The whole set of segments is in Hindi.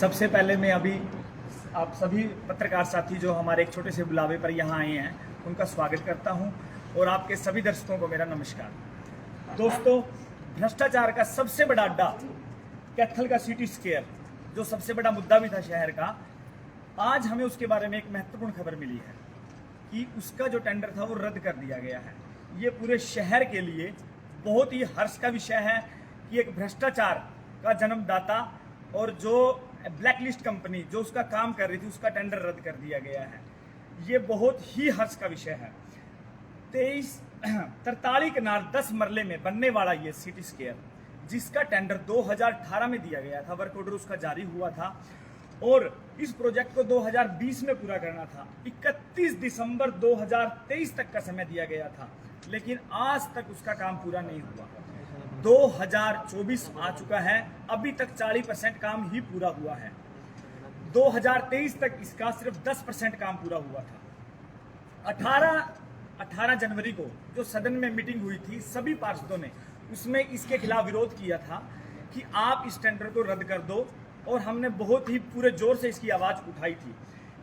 सबसे पहले मैं अभी आप सभी पत्रकार साथी जो हमारे एक छोटे से बुलावे पर यहाँ आए हैं उनका स्वागत करता हूँ और आपके सभी दर्शकों को मेरा नमस्कार। दोस्तों, भ्रष्टाचार का सबसे बड़ा अड्डा कैथल का सिटी स्क्वायर, जो सबसे बड़ा मुद्दा भी था शहर का, आज हमें उसके बारे में एक महत्वपूर्ण खबर मिली है कि उसका जो टेंडर था वो रद्द कर दिया गया है। ये पूरे शहर के लिए बहुत ही हर्ष का विषय है कि एक भ्रष्टाचार का जन्मदाता और जो ब्लैकलिस्ट कंपनी जो उसका काम कर रही थी उसका टेंडर रद्द कर दिया गया है। ये बहुत ही हर्ष का विषय है। 43 कनाल 10 मरले में बनने वाला ये सिटी स्क्वायर, जिसका टेंडर 2018 में दिया गया था, वर्क ऑर्डर उसका जारी हुआ था और इस प्रोजेक्ट को 2020 में पूरा करना था। 31 दिसंबर 2023 तक का समय दिया गया था, लेकिन आज तक उसका काम पूरा नहीं हुआ। 2024 आ चुका है, अभी तक 40% काम ही पूरा हुआ है। 2023 तक इसका सिर्फ 10% काम पूरा हुआ था। 18 जनवरी को जो सदन में मीटिंग हुई थी सभी पार्षदों ने, उसमें इसके खिलाफ विरोध किया था कि आप इस टेंडर को रद्द कर दो, और हमने बहुत ही पूरे जोर से इसकी आवाज उठाई थी।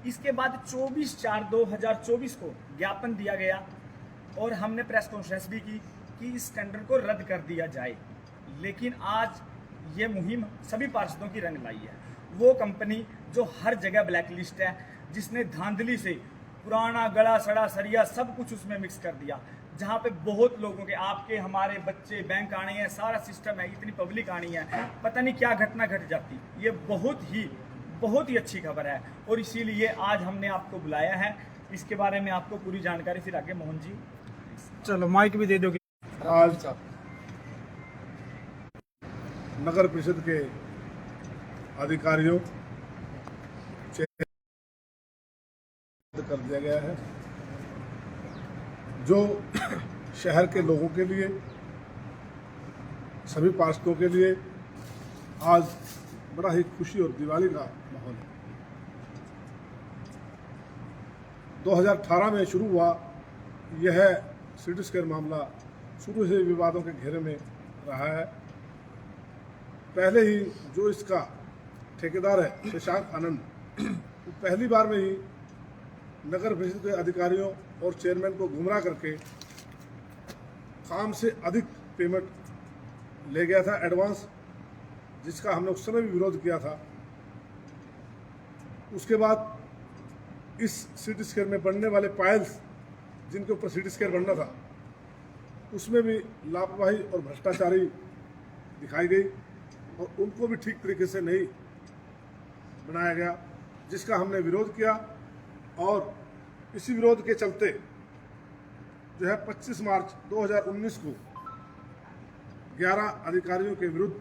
इसके बाद 24/4/2024 को ज्ञापन दिया गया और हमने प्रेस कॉन्फ्रेंस भी की कि इस टेंडर को रद्द कर दिया जाए। लेकिन आज ये मुहिम सभी पार्षदों की रंग लाई है। वो कंपनी जो हर जगह ब्लैकलिस्ट है, जिसने धांधली से पुराना गला सड़ा सरिया सब कुछ उसमें मिक्स कर दिया, जहाँ पे बहुत लोगों के, आपके हमारे बच्चे बैंक आने हैं, सारा सिस्टम है, इतनी पब्लिक आनी है, पता नहीं क्या घटना घट जाती। ये बहुत ही अच्छी खबर है और इसीलिए आज हमने आपको बुलाया है। इसके बारे में आपको पूरी जानकारी फिर आगे मोहन जी। चलो माइक भी दे दोगे। आज नगर परिषद के अधिकारियों कर दिया गया है, जो शहर के लोगों के लिए, सभी पार्षदों के लिए आज बड़ा ही खुशी और दिवाली का माहौल है। 2018 में शुरू हुआ यह सिटी स्क्वायर मामला शुरू से विवादों के घेरे में रहा है। पहले ही जो इसका ठेकेदार है शशांक आनंद, वो पहली बार में ही नगर परिषद के अधिकारियों और चेयरमैन को गुमराह करके काम से अधिक पेमेंट ले गया था एडवांस, जिसका हमने उस समय भी विरोध किया था। उसके बाद इस सिटी स्क्वायर में बनने वाले पाइल्स जिनके ऊपर सिटी स्क्वायर बनना था, उसमें भी लापरवाही और भ्रष्टाचारी दिखाई गई और उनको भी ठीक तरीके से नहीं बनाया गया, जिसका हमने विरोध किया। और इसी विरोध के चलते जो है 25 मार्च 2019 को 11 अधिकारियों के विरुद्ध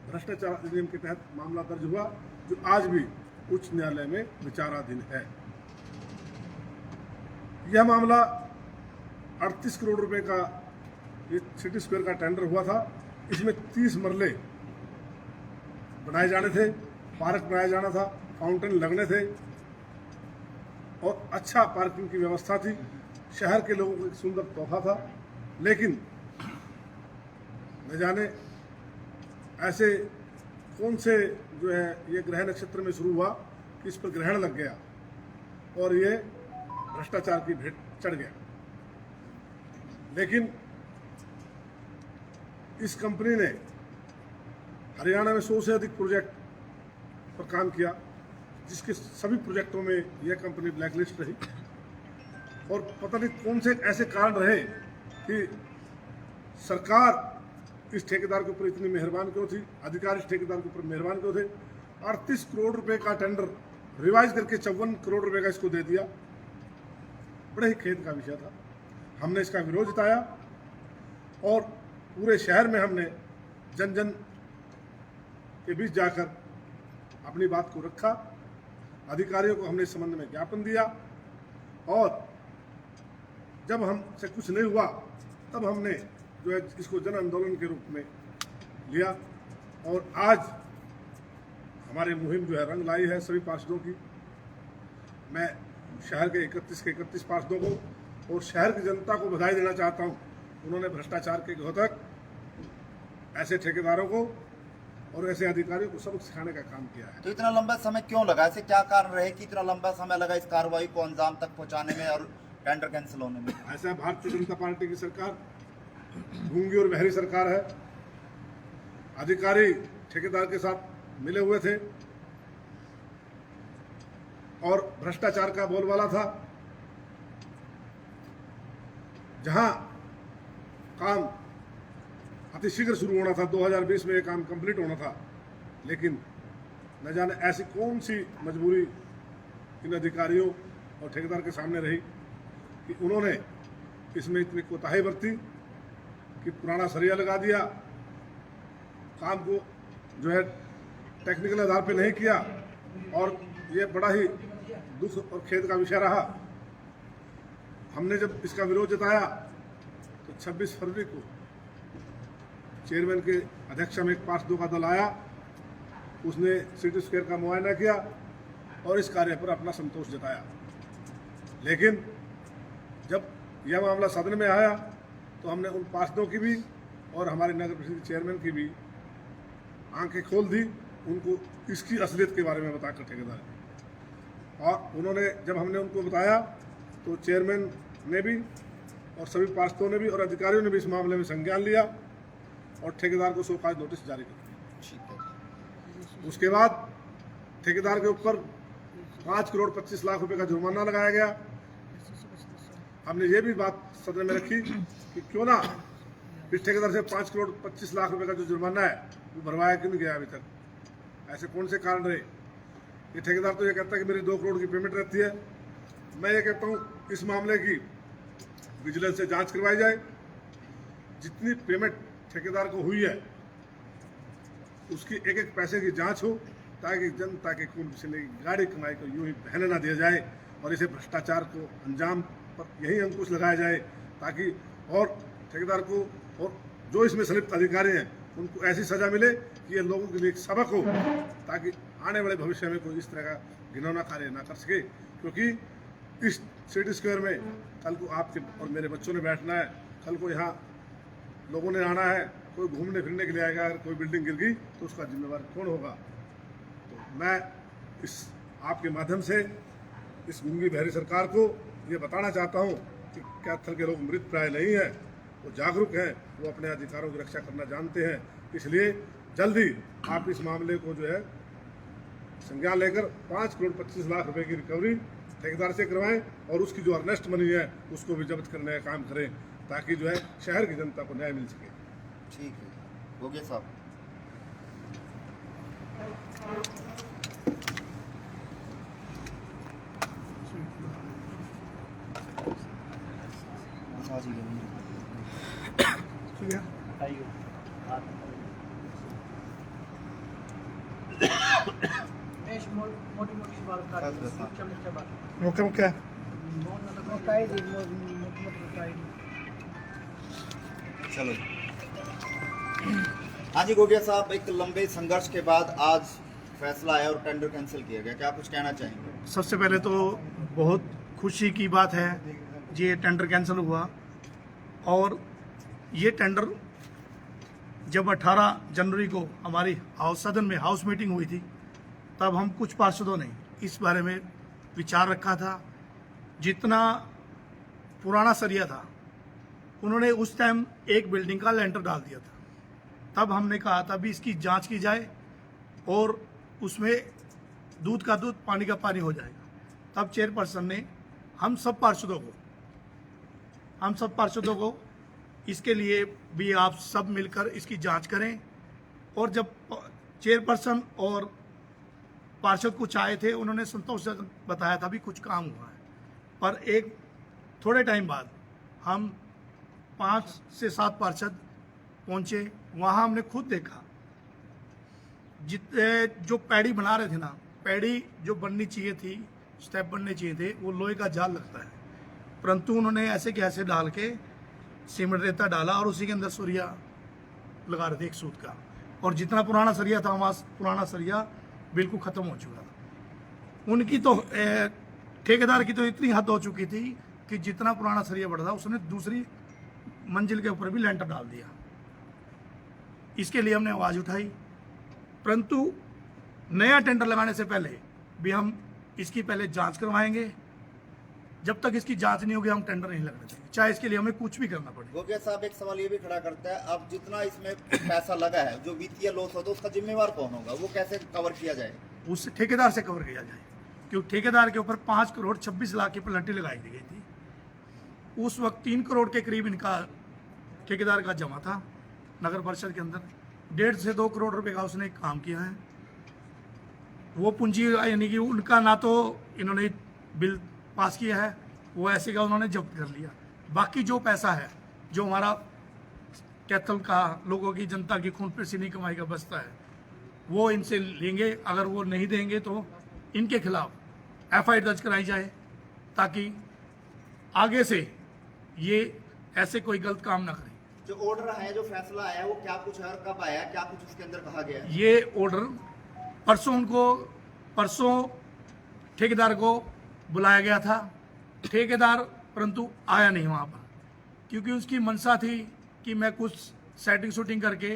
भ्रष्टाचार अधिनियम के तहत मामला दर्ज हुआ, जो आज भी उच्च न्यायालय में विचाराधीन है। यह मामला 38 करोड़ रुपए का ये सिटी स्क्वायर का टेंडर हुआ था। इसमें 30 मरले बनाए जाने थे, पार्क बनाया जाना था, फाउंटेन लगने थे और अच्छा पार्किंग की व्यवस्था थी। शहर के लोगों को एक सुंदर तोहफा था। लेकिन न जाने ऐसे कौन से जो है ये ग्रह नक्षत्र में शुरू हुआ कि इस पर ग्रहण लग गया और ये भ्रष्टाचार की भेंट चढ़ गया। लेकिन इस कंपनी ने हरियाणा में 100 से अधिक प्रोजेक्ट पर काम किया, जिसके सभी प्रोजेक्टों में यह कंपनी ब्लैकलिस्ट रही। और पता नहीं कौन से ऐसे कारण रहे कि सरकार इस ठेकेदार के ऊपर इतनी मेहरबान क्यों थी, अधिकारी इस ठेकेदार के ऊपर मेहरबान क्यों थे। 38 करोड़ रुपए का टेंडर रिवाइज करके 54 करोड़ रुपए का इसको दे दिया। बड़े ही खेद का विषय था। हमने इसका विरोध जताया और पूरे शहर में हमने जन जन के बीच जाकर अपनी बात को रखा। अधिकारियों को हमने इस संबंध में ज्ञापन दिया और जब हमसे कुछ नहीं हुआ तब हमने जो है इसको जन आंदोलन के रूप में लिया और आज हमारी मुहिम जो है रंग लाई है सभी पार्षदों की। मैं शहर के 31 पार्षदों को और शहर की जनता को बधाई देना चाहता हूं। उन्होंने भ्रष्टाचार के घातक ऐसे ठेकेदारों को और ऐसे अधिकारियों को सबक सिखाने का काम किया है। तो इतना लंबा समय क्यों लगा? ऐसे क्या कारण रहे कि इतना लंबा समय लगा इस कार्रवाई को अंजाम तक पहुंचाने में और टेंडर कैंसिल होने में? ऐसा भारतीय जनता पार्टी की सरकार गूंगी और बहरी सरकार है। अधिकारी ठेकेदार के साथ मिले हुए थे और भ्रष्टाचार का बोलबाला था। जहां काम अतिशीघ्र शुरू होना था, 2020 में ये काम कंप्लीट होना था, लेकिन न जाने ऐसी कौन सी मजबूरी इन अधिकारियों और ठेकेदार के सामने रही कि उन्होंने इसमें इतनी कोताही बरती कि पुराना सरिया लगा दिया, काम को जो है टेक्निकल आधार पे नहीं किया। और ये बड़ा ही दुख और खेद का विषय रहा। हमने जब इसका विरोध जताया तो 26 फरवरी को चेयरमैन के अध्यक्षता में एक पार्षदों का दल आया, उसने सिटी स्क्वायर का मुआयना किया और इस कार्य पर अपना संतोष जताया। लेकिन जब यह मामला सदन में आया तो हमने उन पार्षदों की भी और हमारे नगर परिषद के चेयरमैन की भी आंखें खोल दी, उनको इसकी असलियत के बारे में बताकर ठेकेदार ने। और उन्होंने जब हमने उनको बताया तो चेयरमैन ने भी और सभी पार्षदों ने भी और अधिकारियों ने भी इस मामले में संज्ञान लिया और ठेकेदार को शोकाज नोटिस जारी कर दिया। उसके बाद ठेकेदार के ऊपर 5 करोड़ 25 लाख रुपए का जुर्माना लगाया गया। हमने ये भी बात सदन में रखी कि क्यों ना इस ठेकेदार से 5 करोड़ 25 लाख रुपए का जो जुर्माना है वो भरवाया क्यों नहीं गया अभी तक? ऐसे कौन से कारण रहे? ये ठेकेदार तो ये कहता है कि मेरी 2 करोड़ की पेमेंट रहती है। मैं ये कहता हूँ इस मामले की विजिलेंस से जांच करवाई जाए, जितनी पेमेंट ठेकेदार को हुई है उसकी एक एक पैसे की जांच हो, ताकि जनता के खून पसीने की गाड़ी कमाई को यूं ही बहने ना दिया जाए और इसे भ्रष्टाचार को अंजाम पर यही अंकुश लगाया जाए, ताकि और ठेकेदार को और जो इसमें संलिप्त अधिकारी हैं उनको ऐसी सजा मिले कि ये लोगों के लिए एक सबक हो, ताकि आने वाले भविष्य में कोई इस तरह का घिनौना कार्य ना कर सके। क्योंकि इस सिटी स्क्वायर में कल को आपके और मेरे बच्चों ने बैठना है, कल को यहाँ लोगों ने आना है, कोई घूमने फिरने के लिए आएगा, अगर कोई बिल्डिंग गिर गई तो उसका जिम्मेवार कौन होगा? तो मैं इस आपके माध्यम से इस गूंगी बहरी सरकार को ये बताना चाहता हूँ कि कैथल के लोग मृत प्राय नहीं हैं, वो जागरूक हैं, वो अपने अधिकारों की रक्षा करना जानते हैं। इसलिए जल्दी आप इस मामले को जो है संज्ञान लेकर 5 करोड़ 25 लाख रुपए की रिकवरी ठेकेदार से करवाएं और उसकी जो अर्नेस्ट मनी है उसको भी जब्त करने का काम करें, ताकि जो है शहर की जनता को न्याय मिल सके। ठीक है, हो गया साहब। ठीक है। मोटी मोटी बात कर मुख्य बात मुख्य मुख्य चलो। हाँ जी गोगिया साहब, एक लंबे संघर्ष के बाद आज फैसला आया और टेंडर कैंसिल किया गया, क्या कुछ कहना चाहेंगे? सबसे पहले तो बहुत खुशी की बात है ये टेंडर कैंसिल हुआ। और ये टेंडर जब 18 जनवरी को हमारी सदन में हाउस मीटिंग हुई थी, तब हम कुछ पार्षदों ने इस बारे में विचार रखा था। जितना पुराना सरिया था उन्होंने उस टाइम एक बिल्डिंग का लेंटर डाल दिया था। तब हमने कहा था भी इसकी जांच की जाए और उसमें दूध का दूध पानी का पानी हो जाएगा। तब चेयरपर्सन ने हम सब पार्षदों को इसके लिए भी आप सब मिलकर इसकी जांच करें। और जब चेयरपर्सन और पार्षद कुछ आए थे, उन्होंने संतोषजनक बताया था भी कुछ काम हुआ है। पर एक थोड़े टाइम बाद हम 5 से 7 पार्षद पहुंचे, वहाँ हमने खुद देखा जितने जो पैड़ी बना रहे थे ना, पैड़ी जो बननी चाहिए थी, स्टेप बनने चाहिए थे, वो लोहे का जाल लगता है, परंतु उन्होंने ऐसे के ऐसे डाल के सीमेंट रेता डाला और उसी के अंदर सरिया लगा रहे थे 1 सूत का। और जितना पुराना सरिया था, हमारा पुराना सरिया बिल्कुल ख़त्म हो चुका था। उनकी तो ठेकेदार की तो इतनी हद हो चुकी थी कि जितना पुराना सरिया बढ़ा था उसने दूसरी मंजिल के ऊपर भी लेंटर डाल दिया। इसके लिए हमने आवाज़ उठाई परंतु नया टेंडर लगाने से पहले भी हम इसकी पहले जांच करवाएंगे। जब तक इसकी जांच नहीं होगी हम टेंडर नहीं लगने देंगे, चाहे इसके लिए हमें कुछ भी करना पड़े। गोगिया साहब एक सवाल ये भी खड़ा करता है, अब जितना इसमें पैसा लगा है, जो वित्तीय लॉस होता है उसका जिम्मेवार कौन होगा, वो कैसे कवर किया जाए? उस ठेकेदार से कवर किया जाए, क्योंकि ठेकेदार के ऊपर 5 करोड़ 26 लाख की पेनल्टी लगाई दी गई थी। उस वक्त 3 करोड़ के करीब इनका ठेकेदार का जमा था नगर परिषद के अंदर। 1.5 से 2 करोड़ रुपए का उसने काम किया है। वो पूंजी यानी कि उनका ना तो इन्होंने बिल पास किया है, वो ऐसे का उन्होंने जब्त कर लिया। बाकी जो पैसा है, जो हमारा कैथल का लोगों की जनता की खून पसीने की कमाई का बचता है, वो इनसे लेंगे। अगर वो नहीं देंगे तो इनके खिलाफ एफआईआर दर्ज कराई जाए, ताकि आगे से ये ऐसे कोई गलत काम ना करें। जो ऑर्डर है, जो फैसला आया, वो क्या कुछ है, कब आया, क्या कुछ उसके अंदर कहा गया है? ये ऑर्डर परसों ठेकेदार को बुलाया गया था, ठेकेदार परंतु आया नहीं वहाँ पर, क्योंकि उसकी मंशा थी कि मैं कुछ सेटिंग शूटिंग करके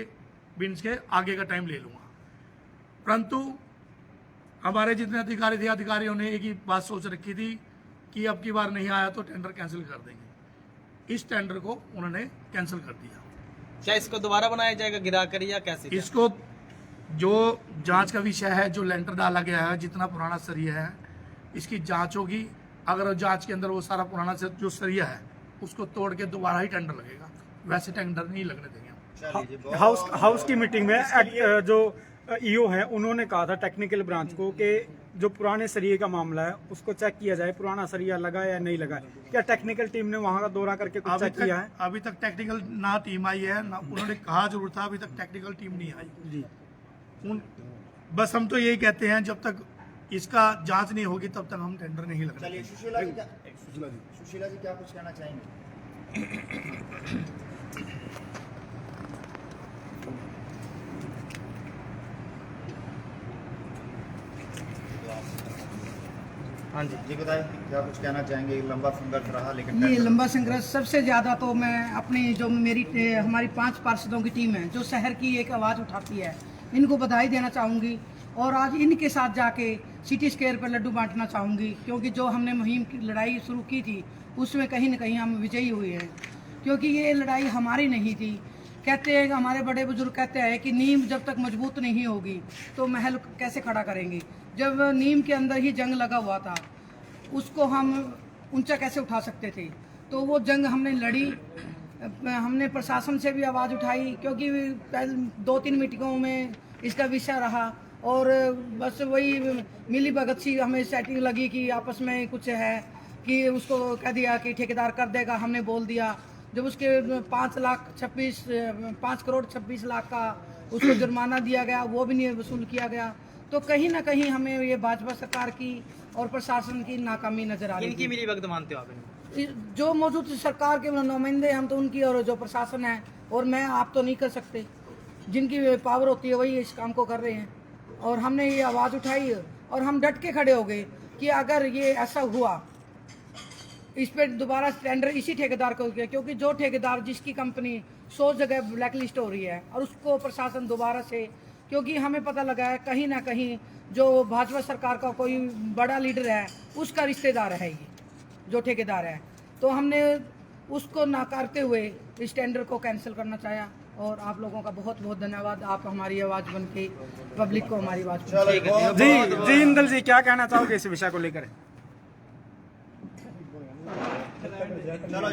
बिन्स के आगे का टाइम ले लूँगा। परंतु हमारे जितने अधिकारी थे, अधिकारियों ने एक ही बात सोच रखी थी कि अब की बार नहीं आया तो टेंडर कैंसिल कर देंगे। इस टेंडर को उन्होंने कैंसिल कर दिया। क्या इसको दोबारा बनाया जाएगा गिरा कर, या कैसे? इसको जो जांच का विषय है, जो लेंटर डाला गया है, जितना पुराना सरिया है, इसकी जांच होगी। अगर जांच के अंदर वो सारा पुराना जो सरिया है उसको तोड़ के दोबारा ही टेंडर लगेगा, वैसे टेंडर नहीं लगने देंगे। हाउस की मीटिंग में जो ईओ है उन्होंने कहा था टेक्निकल ब्रांच को कि जो पुराने सरिये का मामला है उसको चेक किया जाए, पुराना सरिया लगा है या नहीं लगा है। क्या टेक्निकल टीम ने वहां का दौरा करके कुछ चेक किया है? अभी तक टेक्निकल ना टीम आई है, ना उन्होंने कहा जरूर था, अभी तक टेक्निकल टीम नहीं आई जी। बस हम तो यही कहते हैं, जब तक इसका जांच नहीं होगी तब तक हम टेंडर नहीं लगने चलिए, देंगे। सुशीला जी क्या कुछ कहना चाहेंगे? हाँ जी। जी बताएं, क्या कुछ कहना चाहेंगे? लंबा संघर्ष रहा, लेकिन ये लंबा संघर्ष सबसे ज़्यादा तो मैं अपनी जो हमारी 5 पार्षदों की टीम है जो शहर की एक आवाज़ उठाती है, इनको बधाई देना चाहूँगी। और आज इनके साथ जाके सिटी स्क्वायर पर लड्डू बांटना चाहूँगी, क्योंकि जो हमने मुहिम की लड़ाई शुरू की थी उसमें कहीं ना कहीं हम विजयी हुए हैं। क्योंकि ये लड़ाई हमारी नहीं थी। कहते हैं, हमारे बड़े बुजुर्ग कहते हैं कि नींव जब तक मजबूत नहीं होगी तो महल कैसे खड़ा करेंगे। जब नीम के अंदर ही जंग लगा हुआ था, उसको हम ऊंचा कैसे उठा सकते थे? तो वो जंग हमने लड़ी। हमने प्रशासन से भी आवाज़ उठाई, क्योंकि 2-3 मीटिंगों में इसका विषय रहा और बस वही मिली भगत सी हमें सेटिंग लगी कि आपस में कुछ है, कि उसको कह दिया कि ठेकेदार कर देगा, हमने बोल दिया। जब उसके 5 करोड़ 26 लाख का उसको जुर्माना दिया गया, वो भी नहीं वसूल किया गया। तो कहीं ना कहीं हमें ये भाजपा सरकार की और प्रशासन की नाकामी नजर आ रही इनकी है। मिली भगत मानते हो आप? जो मौजूद सरकार के नुमाइंदे हम तो उनकी, और जो प्रशासन है और मैं, आप तो नहीं कर सकते। जिनकी पावर होती है वही इस काम को कर रहे हैं। और हमने ये आवाज़ उठाई और हम डट के खड़े हो गए कि अगर ये ऐसा हुआ, इस पर दोबारा टेंडर इसी ठेकेदार को किया, क्योंकि जो ठेकेदार जिसकी कंपनी 100 जगह ब्लैक लिस्ट हो रही है और उसको प्रशासन दोबारा से, क्योंकि हमें पता लगा है कहीं ना कहीं जो भाजपा सरकार का कोई बड़ा लीडर है उसका रिश्तेदार है ये जो ठेकेदार है। तो हमने उसको नाकारते हुए इस टेंडर को कैंसिल करना चाहा। और आप लोगों का बहुत बहुत धन्यवाद, आप हमारी आवाज़ बन के पब्लिक को हमारी आवाज़ जी इंदल जी, क्या कहना चाहोगे इस विषय को लेकर? चलो